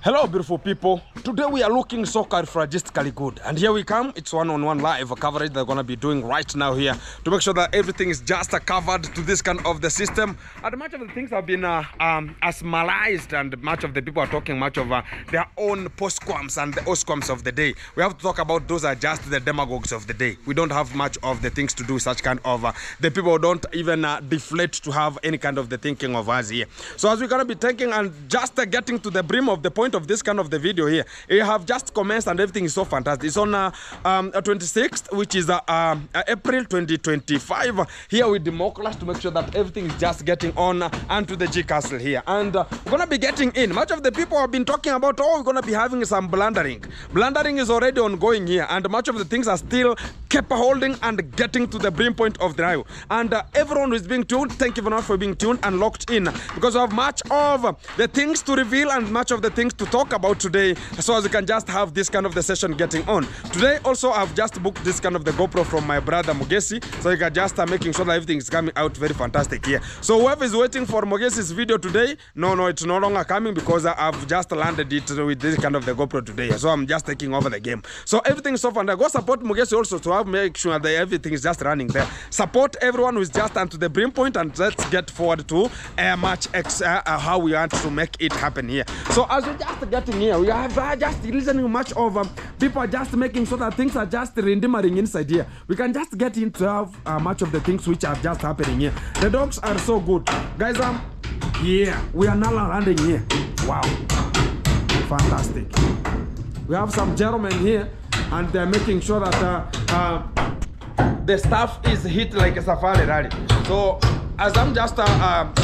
Hello beautiful people, today we are looking so characteristically good, and here we come. It's one-on-one live coverage they're gonna be doing right now here to make sure that everything is just covered to this kind of the system, and much of the things have been asmalized, and much of the people are talking much of their own postquams and the osquams of the day. We have to talk about those are just the demagogues of the day. We don't have much of the things to do such kind of the people don't even deflate to have any kind of the thinking of us here. So as we're gonna be taking and just getting to the brim of the point of this kind of the video here, you have just commenced and everything is so fantastic. It's on 26th, which is April 2025. Here with Democracy to make sure that everything is just getting on onto the G Castle here, and we're gonna be getting in. Much of the people have been talking about, oh, we're gonna be having some blundering. Blundering is already ongoing here, and much of the things are still kept holding and getting to the brim point of the now. And everyone who is being tuned, thank you very much for being tuned and locked in, because we have much of the things to reveal and much of the things to talk about today, so as you can just have this kind of the session getting on. Today also I've just booked this kind of the GoPro from my brother Mogesi, so you can just making sure that everything is coming out very fantastic here. So whoever is waiting for Mogesi's video today, no, it's no longer coming, because I've just landed it with this kind of the GoPro today, so I'm just taking over the game. So everything is so fun. Go support Mogesi also to have make sure that everything is just running there. Support everyone who is just onto the brim point, and let's get forward to much how we want to make it happen here. So as we just getting here, we have just listening much of people are just making sure that things are just rendering inside here. We can just get into have much of the things which are just happening here. The dogs are so good, guys. Yeah, we are now landing here. Wow, fantastic. We have some gentlemen here, and they're making sure that the stuff is hit like a safari rally. So as I'm just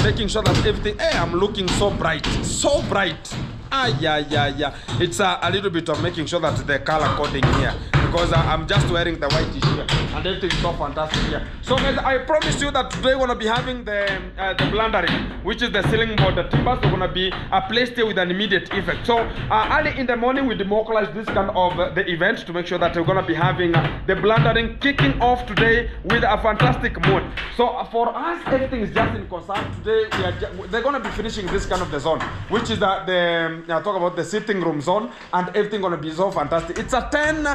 making sure that everything, hey, I'm looking so bright, so bright. Yeah. It's a little bit of making sure that the color coding here, because I'm just wearing the white t-shirt and everything is so fantastic here. So guys, I promise you that today we're gonna be having the blundering, which is the ceiling board. The timbers are gonna be placed here with an immediate effect. So early in the morning we democratize this kind of the event to make sure that we're gonna be having the blundering kicking off today with a fantastic mood. So for us, everything is just in concern today. They're gonna be finishing this kind of the zone, which is talk about the sitting room zone, and everything gonna be so fantastic. It's a 10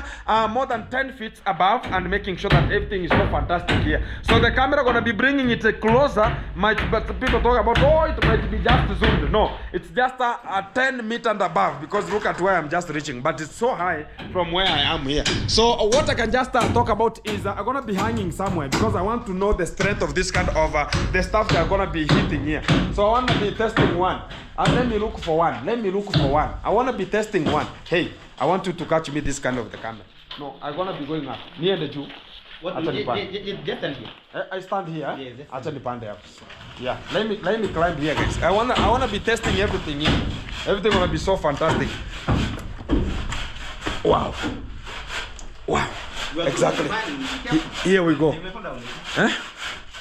more than 10 feet above, and making sure that everything is so fantastic here. So the camera gonna be bringing it closer. But people talk about, oh, it might be just zoomed. No, it's just a 10 meter and above, because look at where I'm just reaching, but it's so high from where I am here. So what I can just talk about is I'm gonna be hanging somewhere, because I want to know the strength of this kind of the stuff they're gonna be hitting here. So I want to be testing one, and let me look for one. I want to be testing one. Hey, I want you to catch me this kind of the camera. No, I'm gonna be going up near the Jew. What do you stand here? I stand here. Yes. Yeah, let me climb here, guys. I wanna be testing everything here. Everything gonna be so fantastic. Wow. Exactly. Here we go.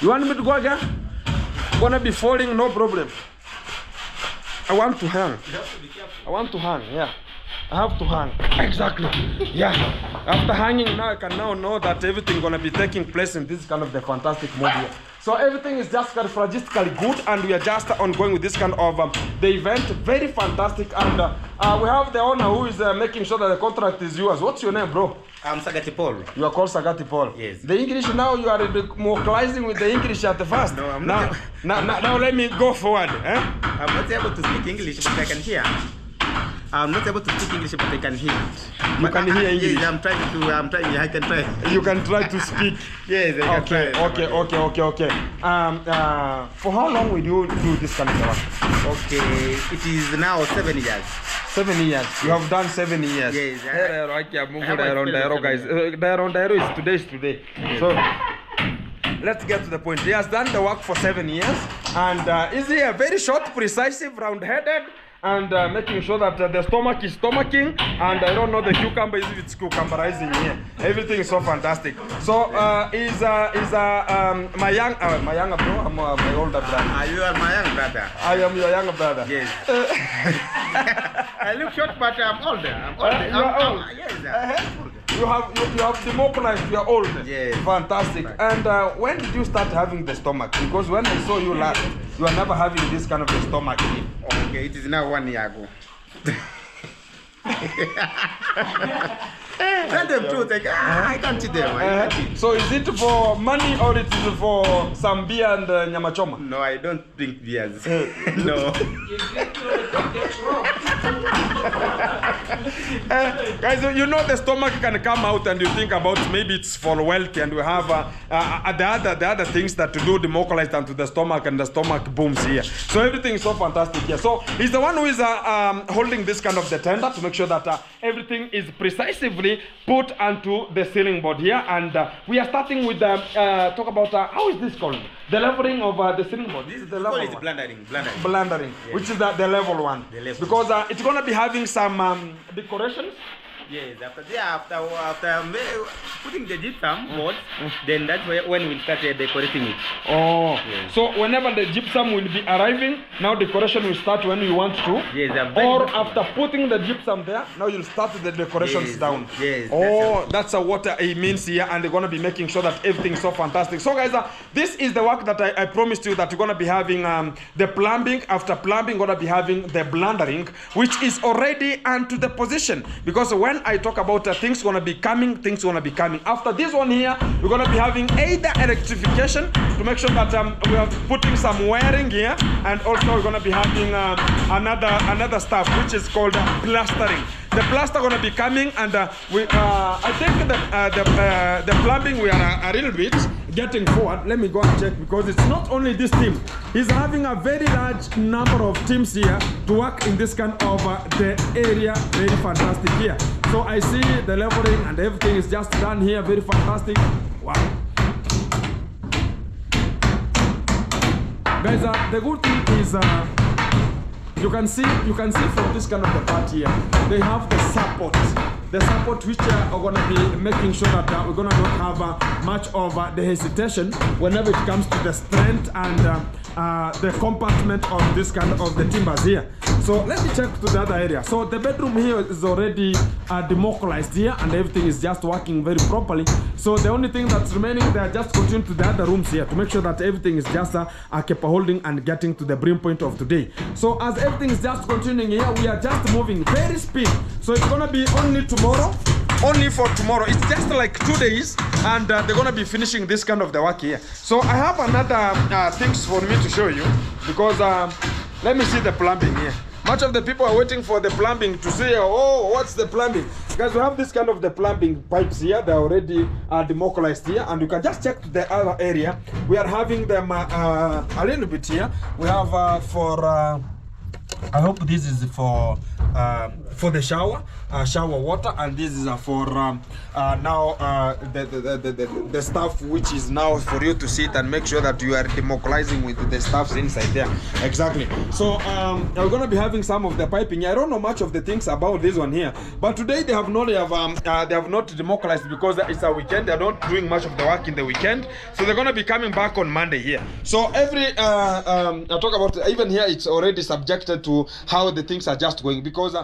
You want me to go again? Gonna be falling, no problem. I want to hang. Yeah. I have to hang. Exactly. Yeah. After hanging now, I can now know that everything gonna be taking place in this kind of the fantastic mode here. So everything is just characteristically good, and we are just ongoing with this kind of the event. Very fantastic, and we have the owner who is making sure that the contract is yours. What's your name, bro? I'm Sagati Paul. You are called Sagati Paul. Yes. The English now, you are localizing with the English at the first. No, I'm not. Now let me go forward. I'm not able to speak English, but I can hear. I'm not able to speak English, but I can hear it. You can hear English? Yes, I can try. You can try to speak? Yes, I can try. Okay. For how long will you do this kind of work? Okay, it is now 7 years. 7 years. You have done 7 years. Yes. Guys. Is today. Yes. So let's get to the point. He has done the work for 7 years, and is he a very short, precise, round-headed, and making sure that the stomach is stomaching, and I don't know the cucumber if it's cucumberizing here. Everything is so fantastic. So is my younger bro? I'm my older brother. You are my young brother. I am your younger brother. Yes. I look short, but I'm older. You are old. Yes. You have democratized. You are old. Yes. Fantastic. And when did you start having the stomach? Because when I saw you last, you are never having this kind of a stomach. Okay, it is now 1 year ago. Tell them truth. Like, I can't cheat them. I can't cheat. So is it for money or it is for some beer and nyama choma? No, I don't drink beers. No. Guys, you know the stomach can come out and you think about maybe it's for wealth, and we have the other things that to do democratized onto the stomach, and the stomach booms here. So everything is so fantastic here. So he's the one who is holding this kind of the tender to make sure that everything is precisely put onto the ceiling board here. And we are starting with the talk about how is this called? The leveling of the ceiling board. This is the level one. Blundering. Blundering, yes. Which is the level one. The level. Because it's going to be having some decorations. Yes, after putting the gypsum board, then that's when we start decorating it. Oh, yes. So whenever the gypsum will be arriving, now decoration will start when you want to. Yes, or after putting the gypsum there, now you'll start the decorations yes, down. Yes. Oh, that's what it means here, and they're gonna be making sure that everything's so fantastic. So guys, this is the work that I promised you that you're gonna be having the plumbing. After plumbing, gonna be having the blundering, which is already onto the position, because when I talk about things gonna be coming. After this one here, we're gonna be having either electrification to make sure that we are putting some wiring here, and also we're gonna be having another stuff which is called plastering. The plaster gonna be coming, and I think the plumbing we are a little bit getting forward. Let me go and check, because it's not only this team. He's having a very large number of teams here to work in this kind of the area. Very fantastic here. So I see the leveling and everything is just done here. Very fantastic. Wow. Guys, the good thing is you can see from this kind of the part here, they have the support which are going to be making sure that we're going to not have much of the hesitation whenever it comes to the strength and the compartment of this kind of the timbers here. So let me check to the other area. So the bedroom here is already democratized here, and everything is just working very properly. So the only thing that's remaining, they are just continuing to the other rooms here to make sure that everything is just kept holding and getting to the brim point of today. So as everything is just continuing here, we are just moving very speed. So it's gonna be only for tomorrow. It's just like 2 days, and they're gonna be finishing this kind of the work here. So I have another things for me to show you, because let me see the plumbing here. Much of the people are waiting for the plumbing to see, oh, what's the plumbing? Guys, we have this kind of the plumbing pipes here. They're already democratized here, and you can just check to the other area. We are having them a little bit here. We have I hope this is for the shower water, and this is for now the stuff which is now for you to sit and make sure that you are democratizing with the stuffs inside there. Exactly. So we're gonna be having some of the piping. I don't know much of the things about this one here, but today they have not democratized because it's a weekend. They're not doing much of the work in the weekend, so they're gonna be coming back on Monday here. So every I talk about even here, it's already subjected to how the things are just going, because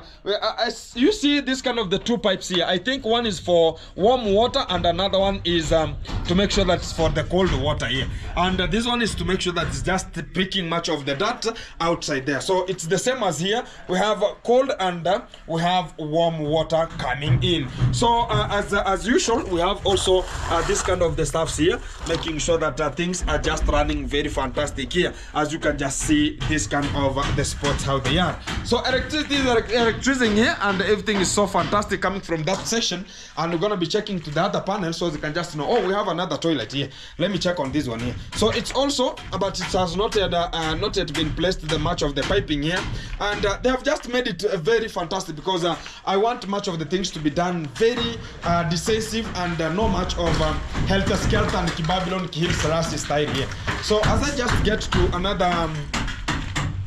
as you see this kind of the two pipes here, I think one is for warm water and another one is to make sure that it's for the cold water here, and this one is to make sure that it's just picking much of the dirt outside there. So it's the same as here. We have cold and we have warm water coming in. So as usual, we have also this kind of the stuffs here, making sure that things are just running very fantastic here. As you can just see this kind of the spots how they are. So electricity is electricity here, and everything is so fantastic coming from that section. And we're gonna be checking to the other panel so they can just know, oh, we have another toilet here. Let me check on this one here. So it's also, but it has not yet been placed the much of the piping here, and they have just made it very fantastic, because I want much of the things to be done very decisive and no much of helter skelter and Babylon Hill Selassie style here. So as I just get to another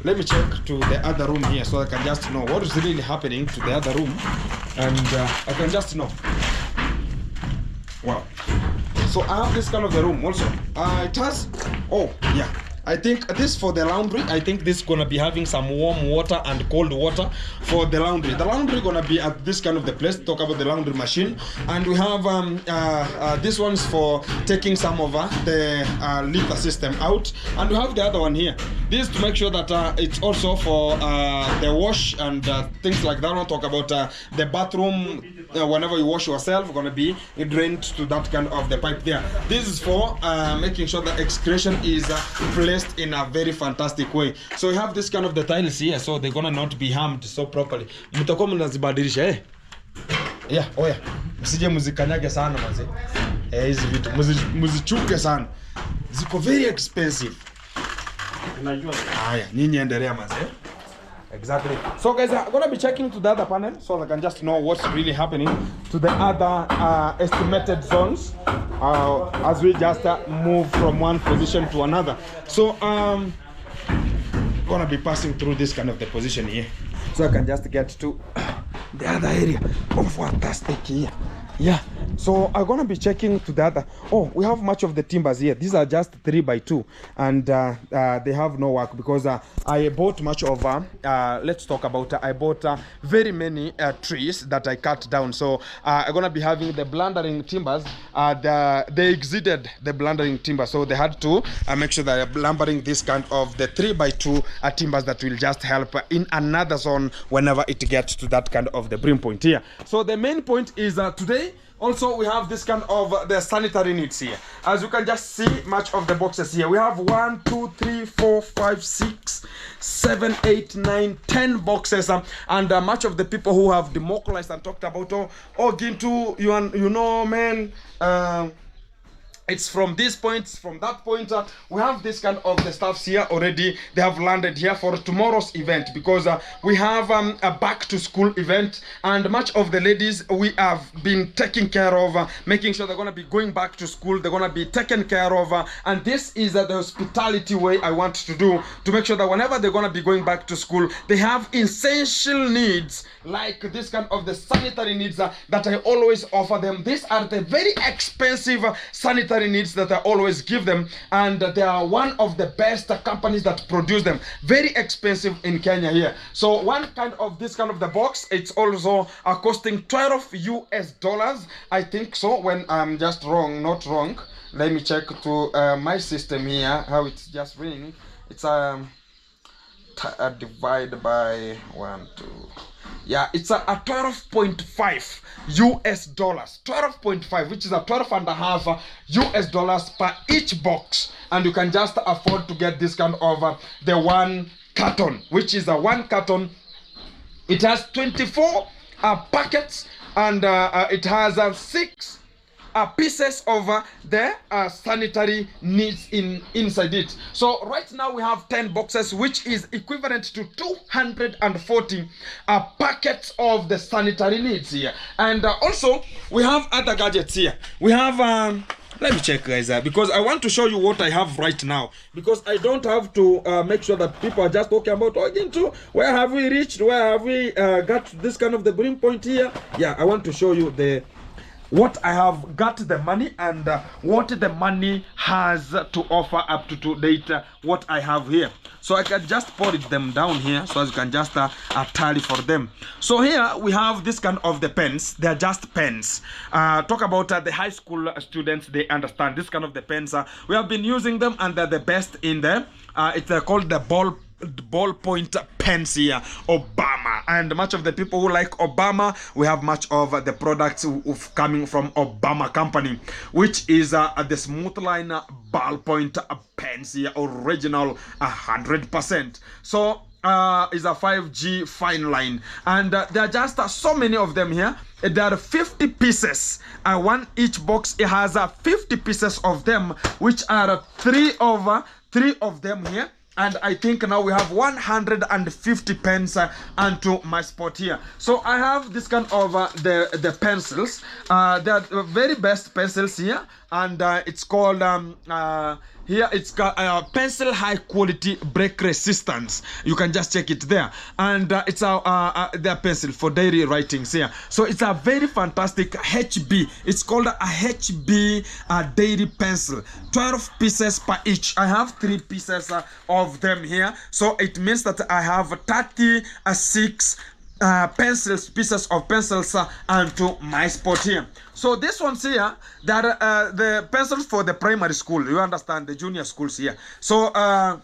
let me check to the other room here, so I can just know what is really happening to the other room, and I can just know. Wow. So I have this kind of the room also. It has, oh yeah, I think this for the laundry. I think this gonna be having some warm water and cold water for the laundry. The laundry gonna be at this kind of the place. Talk about the laundry machine, and we have this one's for taking some of the liquor system out, and we have the other one here. This to make sure that it's also for the wash and things like that. We'll talk about the bathroom. Whenever you wash yourself, gonna be drained to that kind of the pipe there. This is for making sure that excretion is placed in a very fantastic way. So we have this kind of the tiles here, so they're gonna not be harmed so properly. Mtakuwa mnazibadilisha yeah, oh yeah. Msije muzikanyage sana maze. Hizi vitu muzichuke sana. Ziko very expensive. Unajua? Haya, nyinyi endelea maze. Exactly. So guys, I'm gonna be checking to the other panel so I can just know what's really happening to the other estimated zones as we just move from one position to another. So gonna be passing through this kind of the position here, so I can just get to the other area. Oh, fantastic here. Yeah, so I'm gonna be checking to the other. Oh, we have much of the timbers here. These are just 3x2, and they have no work because I bought much of let's talk about I bought very many trees that I cut down. So I'm gonna be having the blundering timbers. They exceeded the blundering timber, so they had to make sure that they're lumbering this kind of the 3x2 timbers that will just help in another zone whenever it gets to that kind of the brim point here. So the main point is today also we have this kind of the sanitary needs here. As you can just see, much of the boxes here. We have 1, 2, 3, 4, 5, 6, 7, 8, 9, 10 boxes, and much of the people who have democratized and talked about Gintu, you know, man. It's from this point, from that point. We have this kind of the stuffs here already. They have landed here for tomorrow's event because we have a back to school event, and much of the ladies we have been taking care of, making sure they're going to be going back to school. They're going to be taken care of, and this is the hospitality way I want to do to make sure that whenever they're going to be going back to school, they have essential needs like this kind of the sanitary needs that I always offer them. These are the very expensive sanitary needs that I always give them, and they are one of the best companies that produce them. Very expensive in Kenya here. So one kind of this kind of the box, it's also costing $12 I think so, when I'm just not wrong. Let me check to my system here how it's just ringing. It's divided by 1, 2. Yeah, it's a 12.5 US dollars, 12.5, which is a 12.5 US dollars per each box, and you can just afford to get this kind of the 1 carton, which is a 1 carton. It has 24 packets, and it has 6 pieces of the sanitary needs inside it. So right now we have 10 boxes, which is equivalent to 240 packets of the sanitary needs here. And also we have other gadgets here. We have let me check, guys, because I want to show you what I have right now, because I don't have to make sure that people are just talking about where have we reached, where have we got this kind of the brim point here. Yeah, I want to show you what I have got the money, and what the money has to offer up to date, what I have here. So I can just put them down here, so as you can just tally for them. So here we have this kind of the pens. They are just pens. Talk about the high school students, they understand this kind of the pens. We have been using them, and they're the best in there. It's called the ballpoint pens here, Obama, and much of the people who like Obama, we have much of the products coming from Obama company, which is the smooth line ballpoint pens here, original 100%. So is a 5G fine line, and there are just so many of them here. There are 50 pieces, one each box. It has 50 pieces of them, which are 3 of them here. And I think now we have 150 pens onto my spot here. So I have this kind of the pencils. They are the very best pencils here, and it's called here it's got pencil high quality break resistance. You can just check it there, and it's their pencil for diary writings here. So it's a very fantastic HB. It's called a HB diary pencil. 12 pieces per each. I have 3 pieces of them here, so it means that I have 36 pieces of pencils onto my spot here. So this one's here, that the pencils for the primary school, you understand, the junior schools here. So I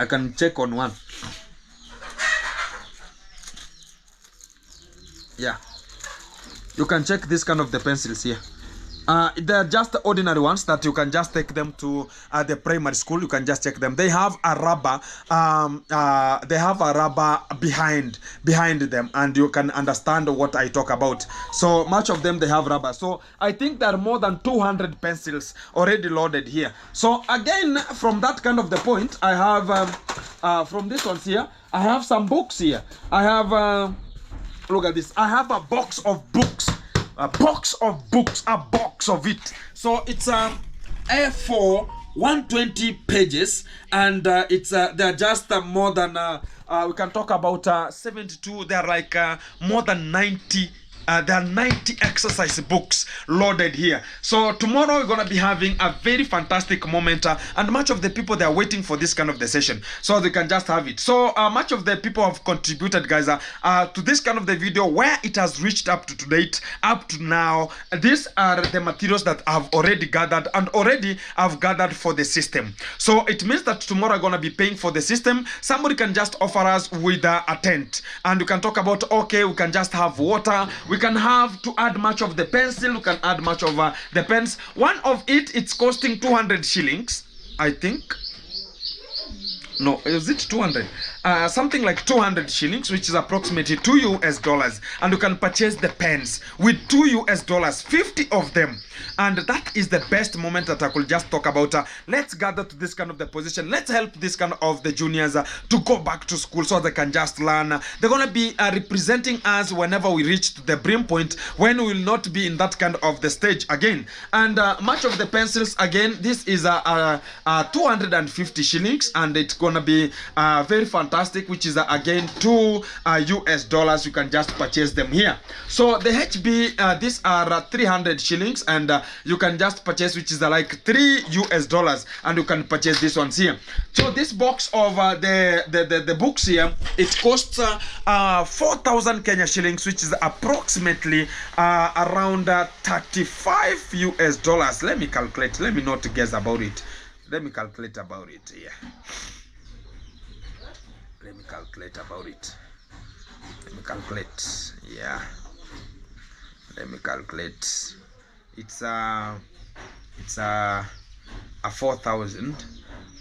can check on one. Yeah, you can check this kind of the pencils here. They're just the ordinary ones that you can just take them to the primary school. You can just check them. They have a rubber. They have a rubber behind them, and you can understand what I talk about. So much of them they have rubber. So I think there are more than 200 pencils already loaded here. So again, from that kind of the point, I have from this ones here, I have some books here. I have look at this. I have a box of books. A box of books, a box of it. So it's A4 120 pages, and it's they're just more than we can talk about 72. They're like more than 90. There are 90 exercise books loaded here. So tomorrow we're going to be having a very fantastic moment, and much of the people, they are waiting for this kind of the session so they can just have it. So much of the people have contributed, guys, to this kind of the video where it has reached up to date, up to now. These are the materials that I've already gathered, and already I've gathered for the system. So it means that tomorrow I'm going to be paying for the system. Somebody can just offer us with a tent, and we can talk about, okay, we can just have water, we can have to add much of the pencil, you can add much of the pens. One of it's costing 200 shillings, I think. No, is it 200? Something like 200 shillings, which is approximately $2, and you can purchase the pens with $2, 50 of them. And that is the best moment that I could just talk about. Let's gather to this kind of the position. Let's help this kind of the juniors to go back to school so they can just learn. They're going to be representing us whenever we reach to the brim point, when we will not be in that kind of the stage again. And much of the pencils, again, this is 250 shillings, and it's going to be very fantastic, which is again $2. You can just purchase them here. So the HB, these are 300 shillings, and you can just purchase, which is like $3, and you can purchase these ones here. So this box of the books here, it costs 4,000 Kenya shillings, which is approximately around $35. Let me calculate. Let me not guess about it. Let me calculate about it here. Let me calculate about it. Let me calculate. Yeah. Let me calculate. It's a 4,000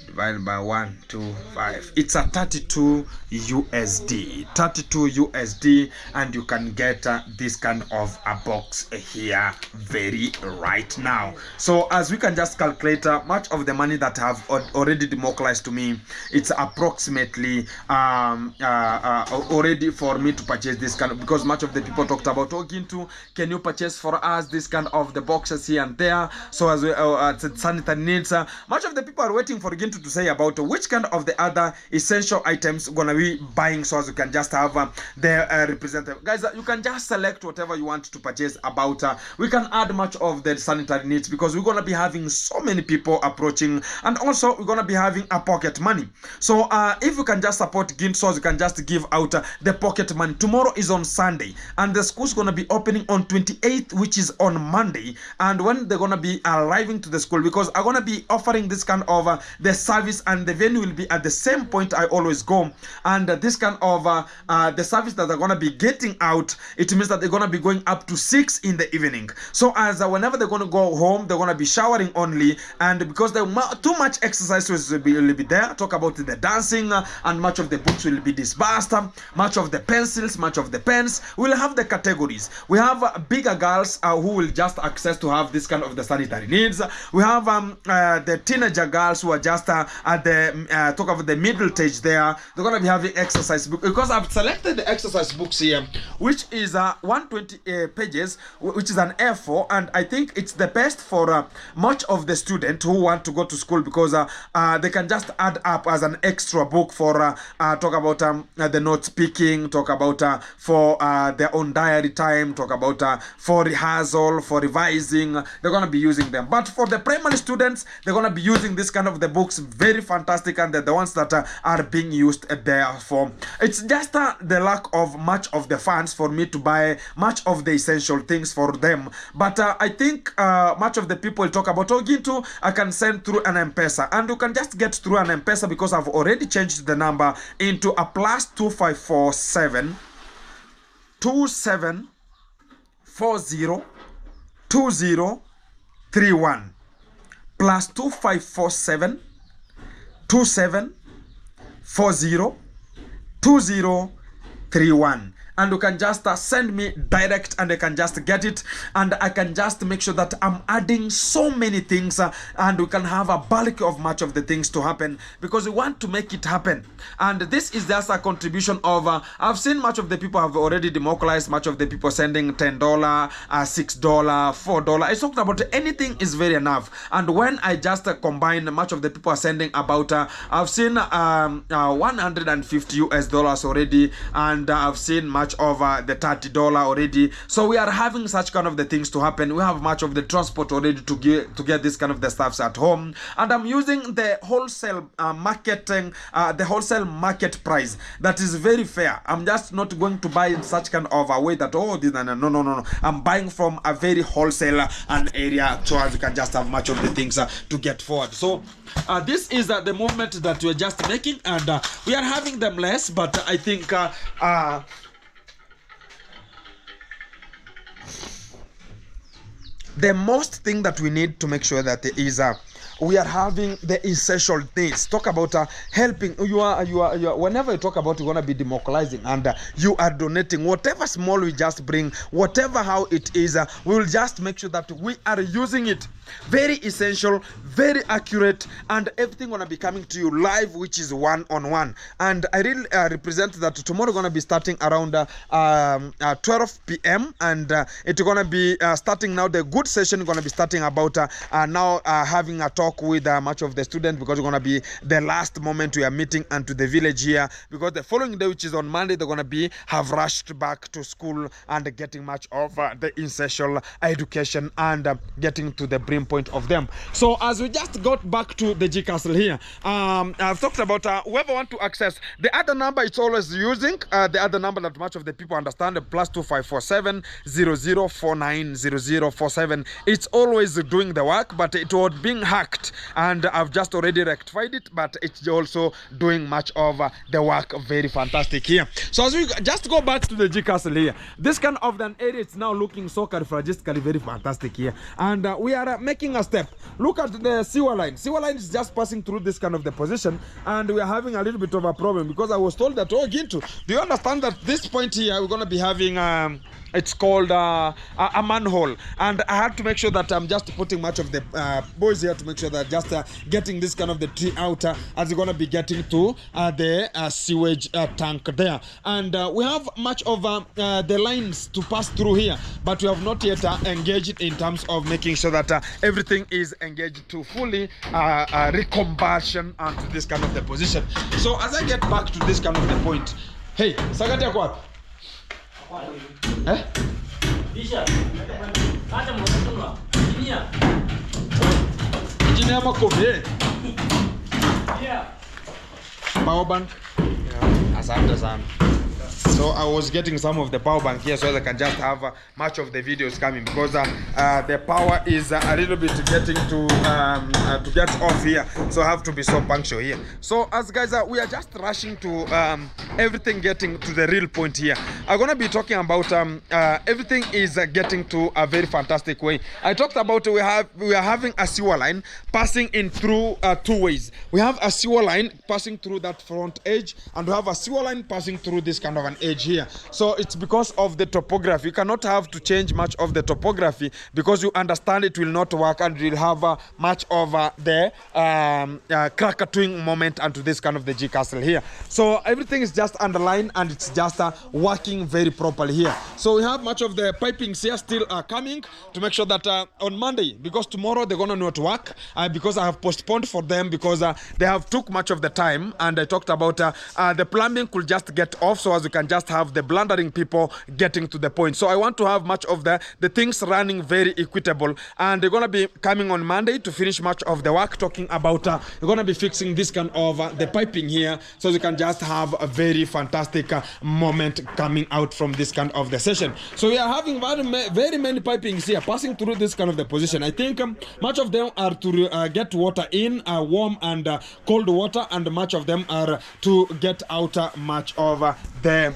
divided by 125. It's a 32 USD. 32 USD, and you can get this kind of a box here very right now. So as we can just calculate, much of the money that have already democratized to me, it's approximately already for me to purchase this kind of, because much of the people talked about, oh Gintu, can you purchase for us this kind of the boxes here and there, so as we sanitary needs. Much of the people are waiting for Gintu to say about which kind of the other essential items gonna be buying, so as you can just have the representative. Guys, you can just select whatever you want to purchase about. We can add much of the sanitary needs, because we're gonna be having so many people approaching, and also we're gonna be having a pocket money. So if you can just support Gint, so you can just give out the pocket money. Tomorrow is on Sunday, and the school's gonna be opening on 28th, which is on Monday, and when they're gonna be arriving to the school, because I'm gonna be offering this kind of the service, and the venue will be at the same point I always go, and this kind of the service that they're gonna be getting out, it means that they're gonna be going up to 6 in the evening. So as whenever they're gonna go home, they're gonna be showering only, and because too much exercise will be there, talk about the dancing, and much of the books will be disbursed, much of the pencils, much of the pens. We'll have the categories. We have bigger girls who will just access to have this kind of the sanitary needs. We have the teenager girls who are just at the talk about the middle stage there, they're gonna be having exercise book, because I've selected the exercise books here, which is 120 pages, which is an A4, and I think it's the best for much of the student who want to go to school, because they can just add up as an extra book for talk about the note speaking, talk about for their own diary time, talk about for rehearsal, for revising. They're going to be using them. But for the primary students, they're going to be using this kind of the books, very fantastic, and they're the ones that are being used there for. It's just the lack of much of the funds for me to buy much of the essential things for them. But I think much of the people talk about Ogintu, I can send through an M-Pesa, and you can just get through an M-Pesa, because I've already changed the number into a +2547 2740 2031 +2547 2740 2031. And you can just send me direct, and I can just get it, and I can just make sure that I'm adding so many things, and we can have a bulk of much of the things to happen, because we want to make it happen. And this is just a contribution of I've seen much of the people have already democratized, much of the people sending $10, $6, $4. I talked about anything is very enough. And when I just combine, much of the people are sending about I've seen $150 US already, and I've seen much of the $30 already. So we are having such kind of the things to happen. We have much of the transport already to get this kind of the stuffs at home, and I'm using the wholesale marketing, the wholesale market price that is very fair. I'm just not going to buy in such kind of a way that no. I'm buying from a very wholesale an area, so as you can just have much of the things to get forward. So this is the movement that we're just making, and we are having them less, but I think the most thing that we need to make sure that is we are having the essential things. Talk about helping. You are whenever you talk about, you're gonna be democratizing, and you are donating whatever small we just bring, whatever how it is. We will just make sure that we are using it. Very essential, very accurate, and everything gonna be coming to you live, which is one-on-one. And I really represent that tomorrow gonna be starting around 12 p.m. and it's gonna be starting now. The good session gonna be starting about now having a talk with much of the students, because it's gonna be the last moment we are meeting and to the village here, because the following day, which is on Monday, they're gonna be have rushed back to school and getting much of the essential education and getting to the brim point of them. So as we just got back to the G Castle here, I've talked about whoever want to access the other number. It's always using the other number that much of the people understand, the +2547 0049 0047. It's always doing the work, but it was being hacked, and I've just already rectified it, but it's also doing much of the work. Very fantastic here. So as we just go back to the G Castle here, this kind of an area, it's now looking so characteristically very fantastic here, and we are making a step. Look at the sewer line. Sewer line is just passing through this kind of the position, and we are having a little bit of a problem, because I was told that, oh Gintu, do you understand that this point here we're going to be having it's called a manhole, and I had to make sure that I'm just putting much of the boys here to make sure that just getting this kind of the tree out as you're going to be getting to the sewage tank there. And we have much of the lines to pass through here, but we have not yet engaged in terms of making sure that everything is engaged to fully recombustion onto this kind of the position. So as I get back to this kind of the point, hey, Sagati Akwat. Eh? Engineer Makobe. Yeah. Power bank. Yeah. Asante sana. So I was getting some of the power bank here so that I can just have much of the videos coming, because the power is a little bit getting to get off here, so I have to be so punctual here. So as guys, we are just rushing to everything getting to the real point here. I'm gonna be talking about everything is getting to a very fantastic way. I talked about we are having a sewer line passing in through two ways. We have a sewer line passing through that front edge, and we have a sewer line passing through this kind kind of an edge here. So it's because of the topography. You cannot have to change much of the topography because you understand it will not work and you'll have much of the Krakatoing moment onto this kind of the G castle here. So everything is just underlined and it's just working very properly here. So we have much of the pipings here still coming to make sure that on Monday, because tomorrow they're gonna not work because I have postponed for them because they have took much of the time, and I talked about the plumbing could just get off so as we can just have the blundering people getting to the point. So I want to have much of the things running very equitable, and they're gonna be coming on Monday to finish much of the work, talking about we're gonna be fixing this kind of the piping here so we can just have a very fantastic moment coming out from this kind of the session. So we are having very many pipings here passing through this kind of the position. I think much of them are to get water in, warm and cold water, and much of them are to get out much of the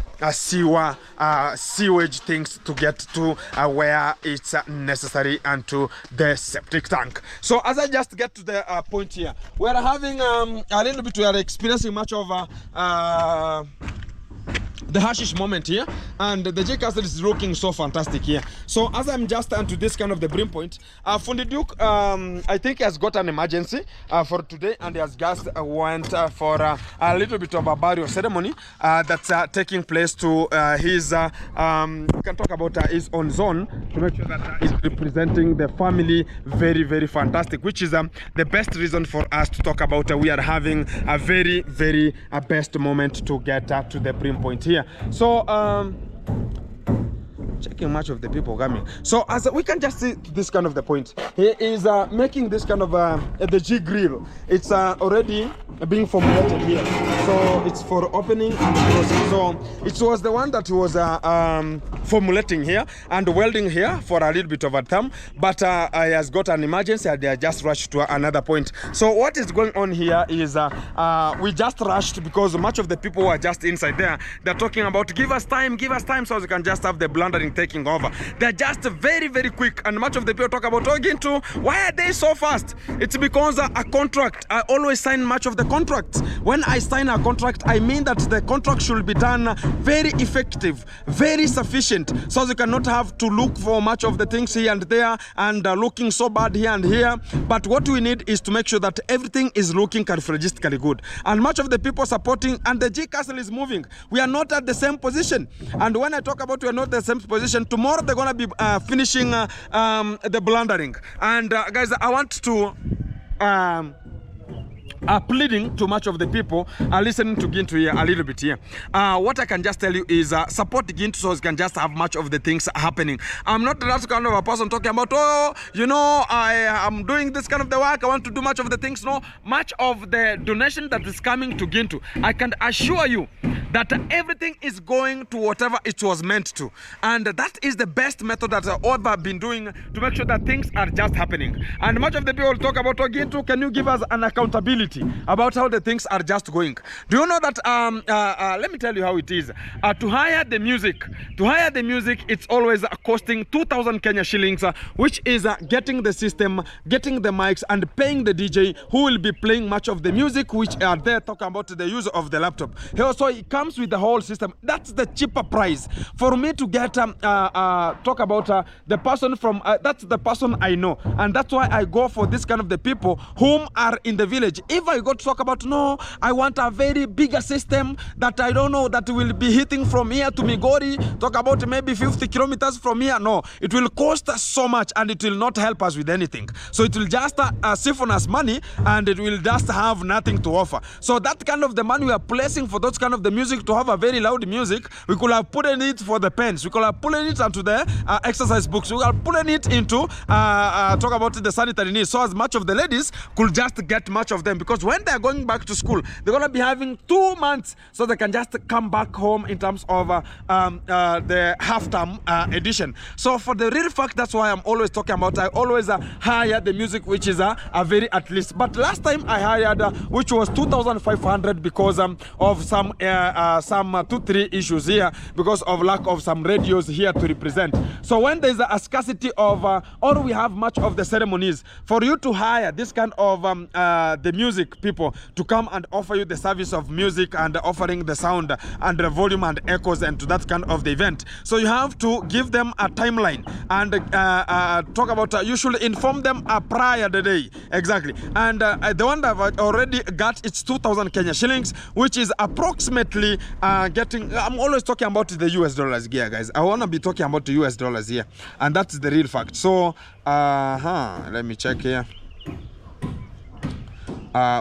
sewage things to get to where it's necessary and to the septic tank. So as I just get to the point here, we are having a little bit, we are experiencing much of the hashish moment here, and the J castle is looking so fantastic here. So as I'm just onto this kind of the brim point, Fundi Duke I think has got an emergency for today, and he has just went for a little bit of a burial ceremony that's taking place to his we can talk about his own zone, to make sure that he's representing the family very, very fantastic, which is the best reason for us to talk about we are having a very, very best moment to get to the brim point here. So checking much of the people coming. So as we can just see this kind of the point, he is making this kind of the G grill. It's already being formulated here, so it's for opening and closing. So it was the one that was formulating here and welding here for a little bit of a time, but he has got an emergency and they just rushed to another point. So what is going on here is we just rushed because much of the people who are just inside there, they're talking about give us time so we can just have the blundering taking over. They're just very, very quick, and much of the people talk about Gintu, why are they so fast? It's because a contract, I always sign much of the contracts. When I sign a contract, I mean that the contract should be done very effective, very sufficient, so you cannot have to look for much of the things here and there and looking so bad here and here. But what we need is to make sure that everything is looking characteristically good, and much of the people supporting, and the G castle is moving. We are not at the same position, and when I talk about we are not the same position, tomorrow they're gonna be finishing the blundering. And guys, I want to pleading to much of the people listening to Gintu here a little bit here. What I can just tell you is support Gintu so you can just have much of the things happening. I'm not that kind of a person talking about, oh, you know, I am doing this kind of the work, I want to do much of the things. No, much of the donation that is coming to Gintu, I can assure you that everything is going to whatever it was meant to, and that is the best method that I've ever been doing to make sure that things are just happening. And much of the people talk about, oh, Gintu, can you give us an accountability about how the things are just going? Do you know that let me tell you how it is. To hire the music, it's always costing 2,000 Kenya shillings, which is getting the system, getting the mics, and paying the DJ who will be playing much of the music, which are there talking about the use of the laptop. So it comes with the whole system. That's the cheaper price for me to get talk about the person from that's the person I know, and that's why I go for this kind of the people whom are in the village. If I go to talk about, no, I want a very bigger system that I don't know that will be hitting from here to Migori, talk about maybe 50 kilometers from here, no, it will cost us so much and it will not help us with anything. So it will just siphon us money and it will just have nothing to offer. So that kind of the money we are placing for those kind of the music, to have a very loud music, we could have put in it for the pens, we could have put in it into the exercise books, we could have put in it into talk about the sanitary needs, so as much of the ladies could just get much of them, because when they are going back to school, they're going to be having 2 months so they can just come back home in terms of the half-term edition. So for the real fact, that's why I'm always talking about, I always hire the music which is a very at least. But last time I hired which was 2,500 because of some some 2-3 issues here because of lack of some radios here to represent. So when there's a scarcity of or we have much of the ceremonies, for you to hire this kind of the music people to come and offer you the service of music and offering the sound and the volume and echoes and to that kind of the event, so you have to give them a timeline and talk about you should inform them prior the day exactly. And the one that I've already got, it's 2,000 Kenya shillings, which is approximately getting, I'm always talking about the US dollars here, guys. I want to be talking about the US dollars here, and that's the real fact. So let me check here,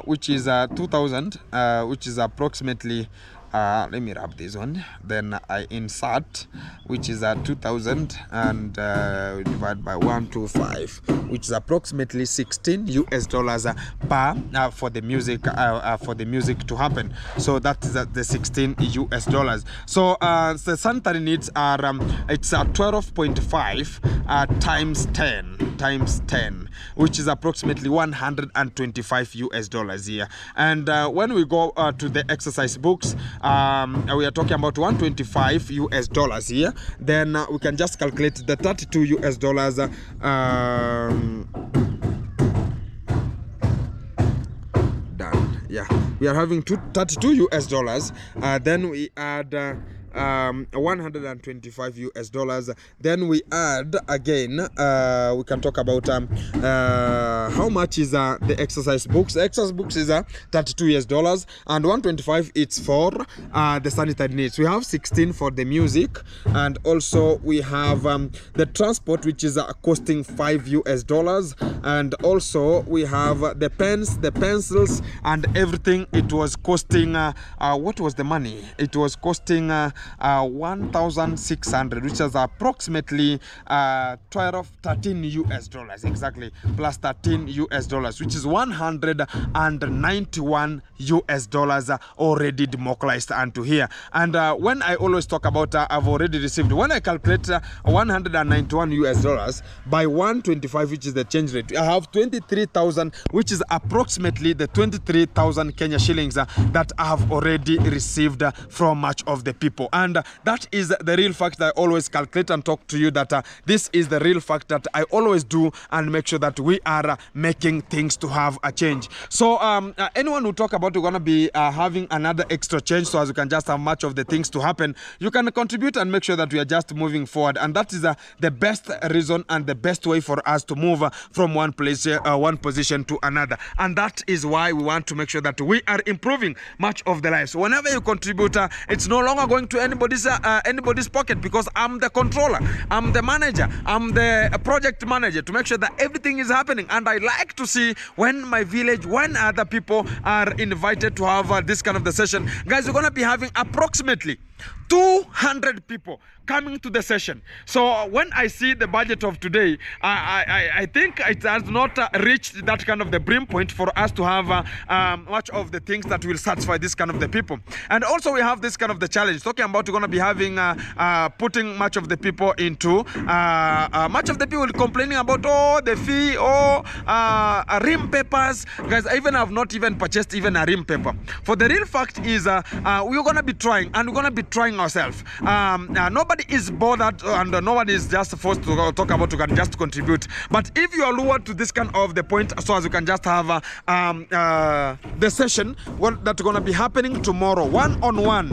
which is 2,000, which is approximately let me wrap this one, then I insert, which is 2,000 and divide by 125, which is approximately 16 US dollars per for the music to happen. So that is the 16 US dollars. So the sanitary needs are it's 12.5 times 10, which is approximately 125 US dollars here. And when we go to the exercise books, we are talking about 125 US dollars here. Then we can just calculate the 32 US dollars. Done. Yeah, we are having 32 US dollars. Then we add 125 US dollars. Then we add again, we can talk about how much is the exercise books. The exercise books is 32 US dollars, and 125 it's for the sanitary needs. We have 16 for the music, and also we have the transport, which is costing 5 US dollars, and also we have the pens, the pencils, and everything. It was costing what was the money? It was costing 1,600, which is approximately 13 US dollars exactly, plus 13 US dollars, which is 191 US dollars already democratized unto here. And when I always talk about I've already received, when I calculate 191 US dollars by 125, which is the change rate, I have 23,000, which is approximately the 23,000 Kenya shillings that I have already received from much of the people. And that is the real fact that I always calculate and talk to you, that this is the real fact that I always do and make sure that we are making things to have a change. So anyone who talk about we're going to be having another extra change, so as you can just have much of the things to happen, you can contribute and make sure that we are just moving forward. And that is the best reason and the best way for us to move from one place, one position to another. And that is why we want to make sure that we are improving much of the lives. Whenever you contribute, it's no longer going to anybody's pocket, because I'm the controller, I'm the manager, I'm the project manager to make sure that everything is happening. And I like to see when my village, when other people are invited to have this kind of the session. Guys, we're going to be having approximately 200 people coming to the session. So when I see the budget of today, I think it has not reached that kind of the brim point for us to have much of the things that will satisfy this kind of the people. And also we have this kind of the challenge, talking about we're going to be having putting much of the people into much of the people complaining about the fee rim papers. Guys, I even have not even purchased even a rim paper. For the real fact is we're going to be trying, and we're going to be trying ourselves. Nobody is bothered, and nobody is just forced to talk about, you can just contribute. But if you are lured to this kind of the point, so as you can just have the session that's going to be happening tomorrow, one-on-one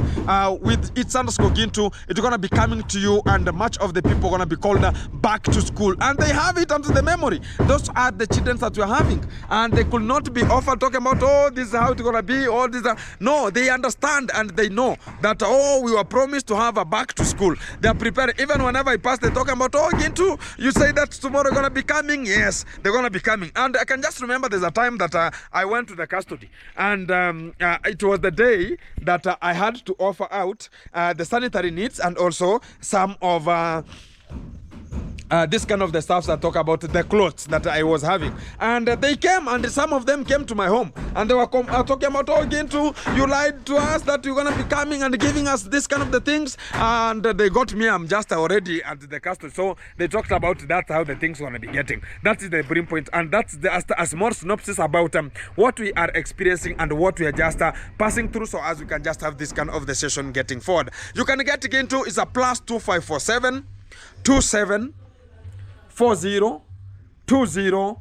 with It's Underscore Gintu. It's going to be coming to you, and much of the people are going to be called back to school, and they have it onto the memory. Those are the children that we are having, and they could not be offered talking about, this is how it's going to be, this. No, they understand, and they know that, we were promised to have a back to school. They are prepared. Even whenever I pass, they're talking about, Gintu, you say that tomorrow going to be coming. Yes, they're going to be coming. And I can just remember there's a time that I went to the custody, and it was the day that I had to offer out the sanitary needs, and also some of this kind of the stuffs that talk about the clothes that I was having. And they came, and some of them came to my home, and they were talking about, oh, Gintu, you lied to us that you're gonna be coming and giving us this kind of the things, and they got me. I'm just already at the castle, so they talked about that's how the things gonna be getting. That is the brim point, and that's a small synopsis about what we are experiencing and what we are just passing through, so as we can just have this kind of the session getting forward. You can get Gintu is a +2547 27 40 20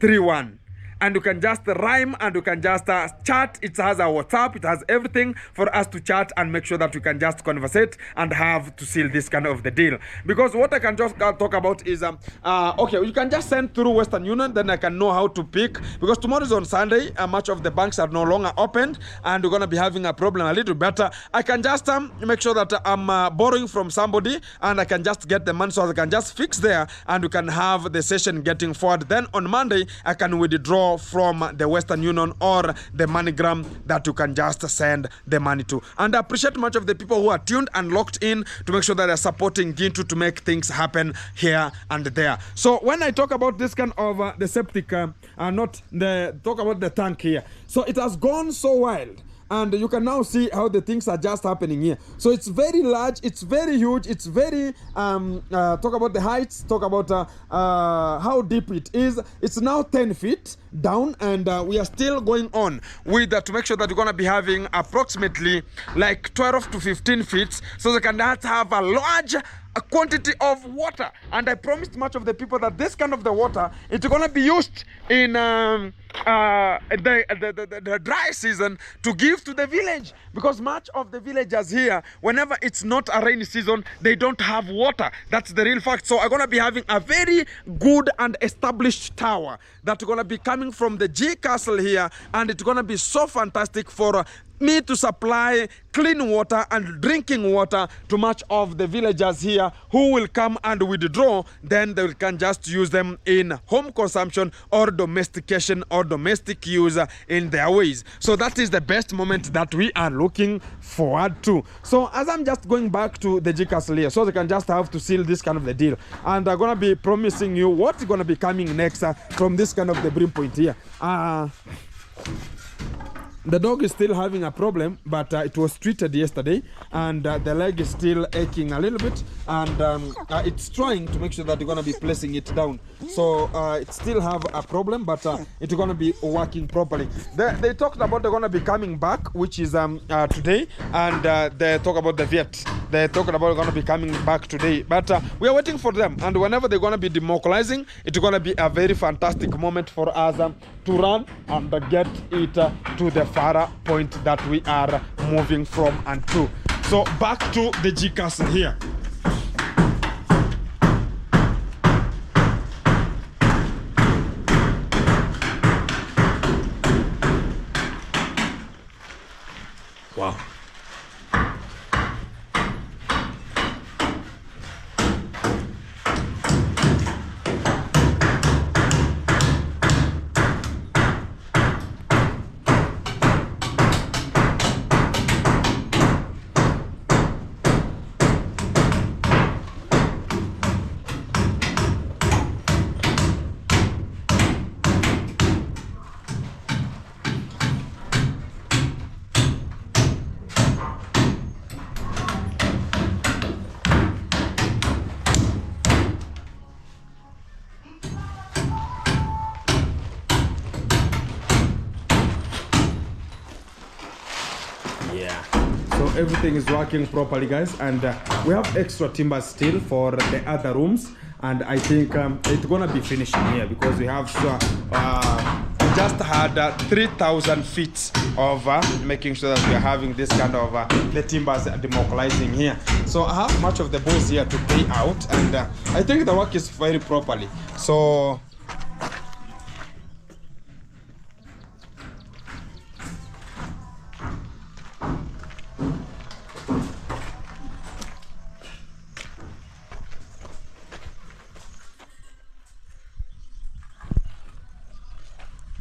31, and you can just rhyme and you can just chat. It has a WhatsApp, it has everything for us to chat and make sure that we can just conversate and have to seal this kind of the deal. Because what I can just talk about is okay, you can just send through Western Union, then I can know how to pick, because tomorrow is on Sunday, much of the banks are no longer opened and we're gonna be having a problem a little better. I can just make sure that I'm borrowing from somebody and I can just get the money, so I can just fix there and we can have the session getting forward. Then on Monday I can withdraw from the Western Union or the MoneyGram that you can just send the money to. And I appreciate much of the people who are tuned and locked in to make sure that they're supporting Gintu to make things happen here and there. So when I talk about this kind of the septic, not the talk about the tank here, so it has gone so wild. And you can now see how the things are just happening here. So it's very large, it's very huge, it's very talk about the heights, talk about how deep it is. It's now 10 feet down, and we are still going on with to make sure that we're going to be having approximately like 12 to 15 feet, so they can have a large quantity of water. And I promised much of the people that this kind of the water, it's going to be used in the dry season to give to the village, because much of the villagers here, whenever it's not a rainy season, they don't have water. That's the real fact. So I'm going to be having a very good and established tower that's going to be coming from the G Castle here, and it's going to be so fantastic for me to supply clean water and drinking water to much of the villagers here who will come and withdraw. Then they can just use them in home consumption or domestication or domestic use in their ways. So that is the best moment that we are looking forward to. So as I'm just going back to the G Castle here, so they can just have to seal this kind of the deal, and I'm gonna be promising you what's gonna be coming next from this kind of the brim point here. The dog is still having a problem, but it was treated yesterday, and the leg is still aching a little bit, and it's trying to make sure that you're going to be placing it down. So it still have a problem, but it's going to be working properly. They talked about they're going to be coming back, which is today, and they talk about the vet. They talked about they're going to be coming back today, but we are waiting for them, and whenever they're going to be demobilizing, it's going to be a very fantastic moment for us to run and get it to the far point that we are moving from and to. So back to the G Castle here. Wow. Everything is working properly, guys, and we have extra timber still for the other rooms, and I think it's gonna be finishing here because we have just had 3,000 feet of making sure that we are having this kind of the timbers demobilizing here. So I have much of the boys here to pay out, and I think the work is very properly. So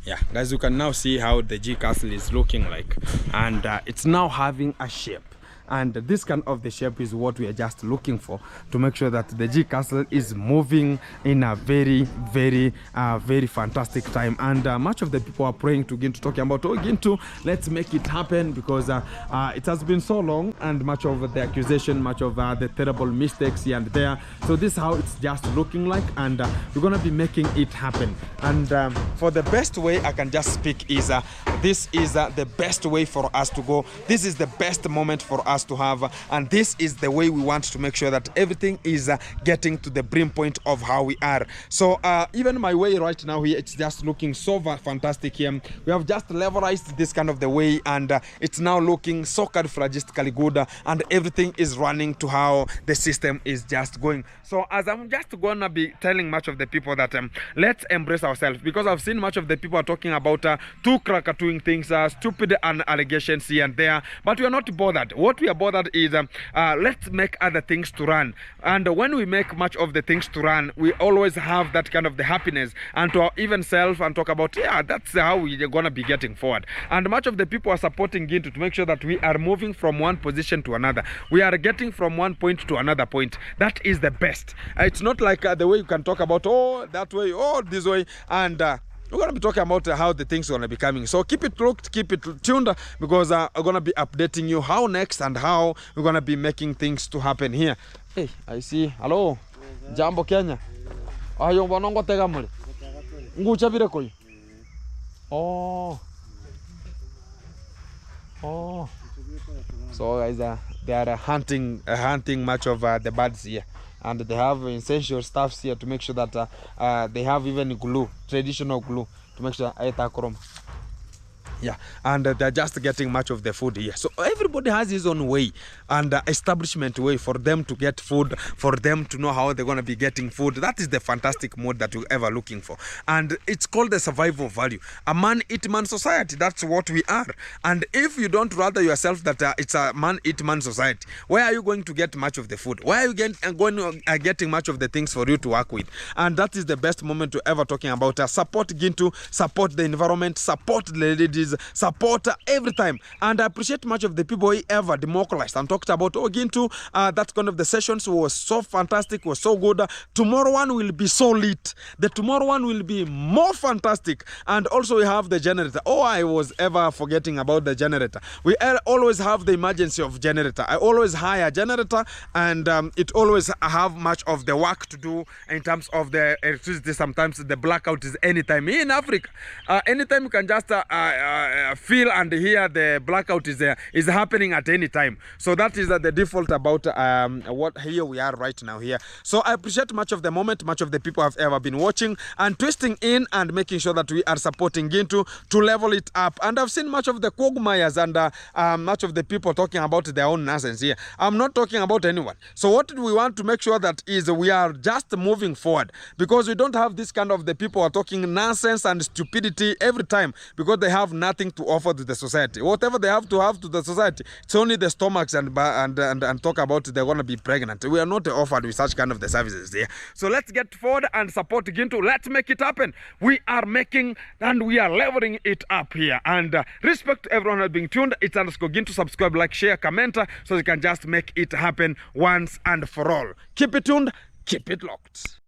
yeah, guys, you can now see how the G Castle is looking like, and it's now having a shape. and this kind of the shape is what we are just looking for, to make sure that the G Castle is moving in a very fantastic time. And much of the people are praying to Gintu, talking about, oh Gintu, let's make it happen, because it has been so long, and much of the accusation, much of the terrible mistakes here and there. So this is how it's just looking like, and we're gonna be making it happen. And for the best way I can just speak is this is the best way for us to go. This is the best moment for us to have, and this is the way we want to make sure that everything is getting to the brim point of how we are. So even my way right now here, it's just looking so fantastic here. We have just levelized this kind of the way, and it's now looking so califragistically good, and everything is running to how the system is just going. So as I'm just gonna be telling much of the people that let's embrace ourselves, because I've seen much of the people are talking about too doing things, stupid allegations here and there, but we are not bothered. What we are bothered is let's make other things to run, and when we make much of the things to run, we always have that kind of the happiness, and to even self and talk about, yeah, that's how we're gonna be getting forward. And much of the people are supporting Gintu to make sure that we are moving from one position to another, we are getting from one point to another point. That is the best. It's not like the way you can talk about, oh that way, oh this way, and we're going to be talking about how the things are going to be coming. So keep it looked, keep it tuned, because I'm going to be updating you how next and how we're going to be making things to happen here. Hey, I see. Hello. Jambo Kenya. Ayo wanongo tega muli. Ngucha vile koi. Oh. Oh. So guys, they are hunting much of the birds here. And they have essential stuffs here to make sure that they have even glue, traditional glue, to make sure yeah, and they're just getting much of the food here. So everybody has his own way and establishment way for them to get food, for them to know how they're going to be getting food. That is the fantastic mode that we're ever looking for, and it's called the survival value. A man-eat-man society, that's what we are. And if you don't rather yourself that it's a man-eat-man society, where are you going to get much of the food? Where are you getting much of the things for you to work with? And that is the best moment to ever talking about support Gintu, support the environment, support the ladies, support every time. And I appreciate much of the people who ever democratized and talked about, oh Gintu, that kind of the sessions was so fantastic, was so good. Tomorrow one will be so lit. The tomorrow one will be more fantastic. And also we have the generator. Oh, I was ever forgetting about the generator. We always have the emergency of generator. I always hire a generator, and it always have much of the work to do in terms of the electricity. Sometimes the blackout is anytime. Here in Africa, anytime you can just feel and hear the blackout is happening at any time. So that is the default about what here we are right now here. So I appreciate much of the moment, much of the people have ever been watching and twisting in and making sure that we are supporting Gintu to level it up. And I've seen much of the quagmires and much of the people talking about their own nonsense here. I'm not talking about anyone. So what we want to make sure that is we are just moving forward, because we don't have this kind of the people are talking nonsense and stupidity every time, because they have nothing to offer to the society. Whatever they have to the society, it's only the stomachs and talk about they're going to be pregnant. We are not offered with such kind of the services here. So let's get forward and support Gintu. Let's make it happen. We are making and we are leveling it up here. And respect to everyone who has been tuned. It's underscore Gintu. Subscribe, like, share, comment, so you can just make it happen once and for all. Keep it tuned. Keep it locked.